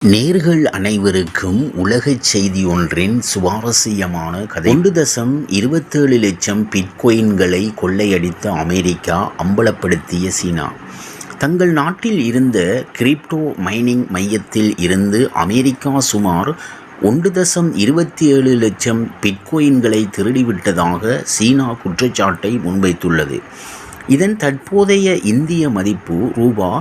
நேர்கள் அனைவருக்கும் உலகச் செய்தி ஒன்றின் சுவாரஸ்யமான கதை. 1.27 லட்சம் பிட்கோயின்களை கொள்ளையடித்த அமெரிக்கா அம்பலப்படுத்திய சீனா. தங்கள் நாட்டில் இருந்த கிரிப்டோ மைனிங் மையத்தில் இருந்து அமெரிக்கா சுமார் 1.27 லட்சம் பிட்கோயின்களை திருடிவிட்டதாக சீனா குற்றச்சாட்டை முன்வைத்துள்ளது. இதன் தற்போதைய இந்திய மதிப்பு ரூபா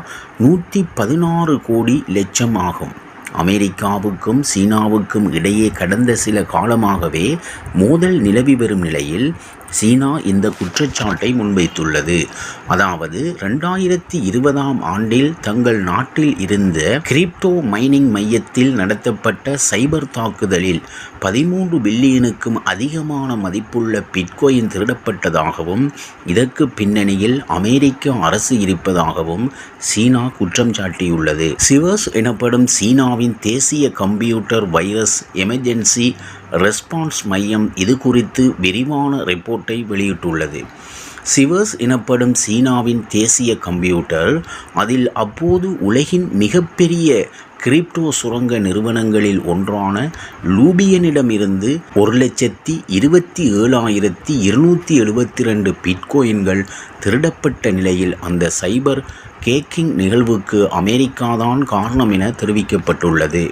116 கோடி லட்சம் ஆகும். அமெரிக்காவுக்கும் சீனாவுக்கும் இடையே கடந்த சில காலமாகவே மோதல் நிலவி வரும் நிலையில் சீனா இந்த குற்றச்சாட்டை முன்வைத்துள்ளது. அதாவது 2020ஆம் ஆண்டில் தங்கள் நாட்டில் இருந்த கிரிப்டோ மைனிங் மையத்தில் நடத்தப்பட்ட சைபர் தாக்குதலில் 13 பில்லியனுக்கும் அதிகமான மதிப்புள்ள பிட்கோயின் திருடப்பட்டதாகவும் இதற்கு பின்னணியில் அமெரிக்க அரசு இருப்பதாகவும் சீனா குற்றம் சாட்டியுள்ளது. சிவர்ஸ் எனப்படும் சீனாவின் தேசிய கம்ப்யூட்டர் வைரஸ் எமர்ஜென்சி ரெஸ்பான்ஸ் மையம் இது குறித்து விரிவான ரிப்போர்ட்டை வெளியிட்டுள்ளது. சிவர்ஸ் எனப்படும் சீனாவின் தேசிய கம்ப்யூட்டர் அதில் அப்போது உலகின் மிகப்பெரிய கிரிப்டோ சுரங்க நிறுவனங்களில் ஒன்றான லூபியனிடமிருந்து 1,27,272 பிட்கோயின்கள் திருடப்பட்ட நிலையில் அந்த சைபர் கேக்கிங் நிகழ்வுக்கு அமெரிக்காதான் காரணம் என தெரிவிக்கப்பட்டுள்ளது.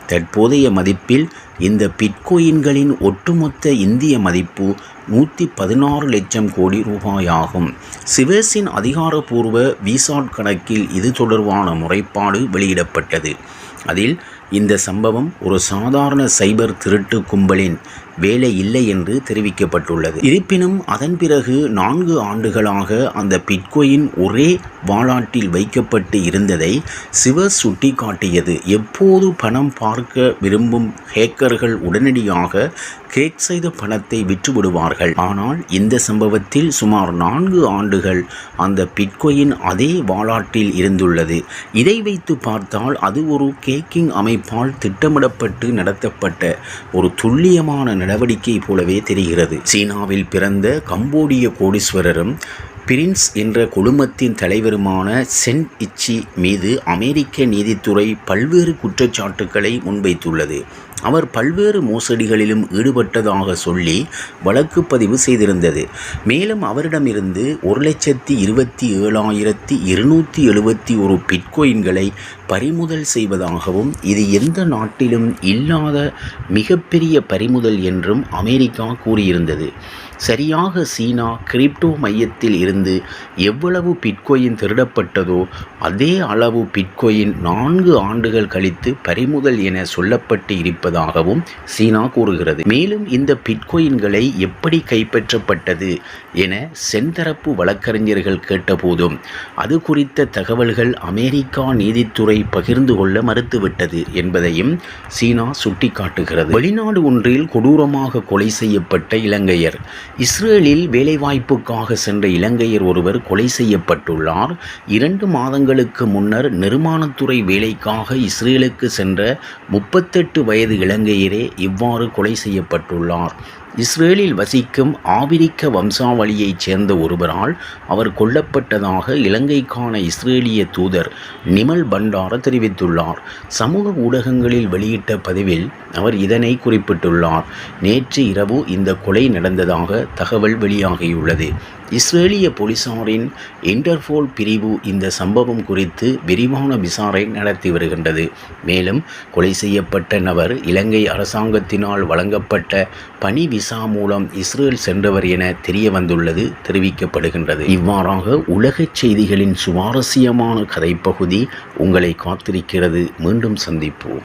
தற்போதைய மதிப்பில் இந்த பிட்கோயின்களின் ஒட்டுமொத்த இந்திய மதிப்பு 116 லட்சம் கோடி ரூபாயாகும். சிவர்ஸின் அதிகாரப்பூர்வ விசாட் கணக்கில் இது தொடர்பான முறைப்பாடு வெளியிடப்பட்டது. அதில் இந்த சம்பவம் ஒரு சாதாரண சைபர் திருட்டு கும்பலின் வேலை இல்லை என்று தெரிவிக்கப்பட்டுள்ளது. இருப்பினும் அதன் பிறகு 4 ஆண்டுகளாக அந்த பிட்கோயின் ஒரே வாலாட்டில் வைக்கப்பட்டு இருந்ததை சிவர்ஸ் சுட்டிக்காட்டியது. எப்போது பணம் பார்க்க விரும்பும் ஹேக்கர்கள் உடனடியாக கேக் செய்த பணத்தை விற்றுவிடுவார்கள். ஆனால் இந்த சம்பவத்தில் சுமார் 4 ஆண்டுகள் அந்த பிட்கோயின் அதே வாலாட்டில் இருந்துள்ளது. இதை வைத்து பார்த்தால் அது ஒரு கேக்கிங் அமைப்பால் திட்டமிடப்பட்டு நடத்தப்பட்ட ஒரு துல்லியமான நடவடிக்கை போலவே தெரிகிறது. சீனாவில் பிறந்த கம்போடிய கோடீஸ்வரரும் பிரின்ஸ் என்ற குழுமத்தின் தலைவருமான சென் இச்சி மீது அமெரிக்க நீதித்துறை பல்வேறு குற்றச்சாட்டுக்களை முன்வைத்துள்ளது. அவர் பல்வேறு மோசடிகளிலும் ஈடுபட்டதாக சொல்லி வழக்கு பதிவு செய்திருந்தது. மேலும் அவரிடமிருந்து 1,27,271 பிட்கோயின்களை பறிமுதல் செய்வதாகவும் இது எந்த நாட்டிலும் இல்லாத மிகப்பெரிய பறிமுதல் என்றும் அமெரிக்கா கூறியிருந்தது. சரியாக சீனா கிரிப்டோ மையத்தில் இருந்து எவ்வளவு பிட்கோயின் திருடப்பட்டதோ அதே அளவு பிட்கோயின் 4 ஆண்டுகள் கழித்து பறிமுதல் என சொல்லப்பட்டு இருப்பதாகவும் சீனா கூறுகிறது. மேலும் இந்த பிட்கோயின்களை எப்படி கைப்பற்றப்பட்டது என செந்தரப்பு வழக்கறிஞர்கள் கேட்டபோதும் அது குறித்த தகவல்கள் அமெரிக்கா நீதித்துறை பகிர்ந்து கொள்ள மறுத்துவிட்டது என்பதையும் சீனா சுட்டிக்காட்டுகிறது. வெளிநாடு ஒன்றில் கொடூரமாக கொலை செய்யப்பட்ட இலங்கையர். இஸ்ரேலில் வேலைவாய்ப்புக்காக சென்ற இலங்கையர் ஒருவர் கொலை செய்யப்பட்டுள்ளார். 2 மாதங்களுக்கு முன்னர் நிர்மாணத்துறை வேலைக்காக இஸ்ரேலுக்கு சென்ற 38 வயது இலங்கையரே இவ்வாறு கொலை செய்யப்பட்டுள்ளார். இஸ்ரேலில் வசிக்கும் ஆபிரிக்க வம்சாவளியைச் சேர்ந்த ஒருவரால் அவர் கொல்லப்பட்டதாக இலங்கைக்கான இஸ்ரேலிய தூதர் நிமல் பண்டார தெரிவித்துள்ளார். சமூக ஊடகங்களில் வெளியிட்ட பதிவில் அவர் இதனை குறிப்பிட்டுள்ளார். நேற்று இரவு இந்த கொலை நடந்ததாக தகவல் வெளியாகியுள்ளது. இஸ்ரேலிய போலீசாரின் இன்டர்போல் பிரிவு இந்த சம்பவம் குறித்து விரிவான விசாரணை நடத்தி வருகின்றது. மேலும் கொலை செய்யப்பட்ட நபர் இலங்கை அரசாங்கத்தினால் வழங்கப்பட்ட பணி விசா மூலம் இஸ்ரேல் சென்றவர் என தெரிய வந்துள்ளது தெரிவிக்கப்படுகின்றது. இவ்வாறாக உலகச் செய்திகளின் சுவாரஸ்யமான கதைப்பகுதி உங்களை காத்திருக்கிறது. மீண்டும் சந்திப்போம்.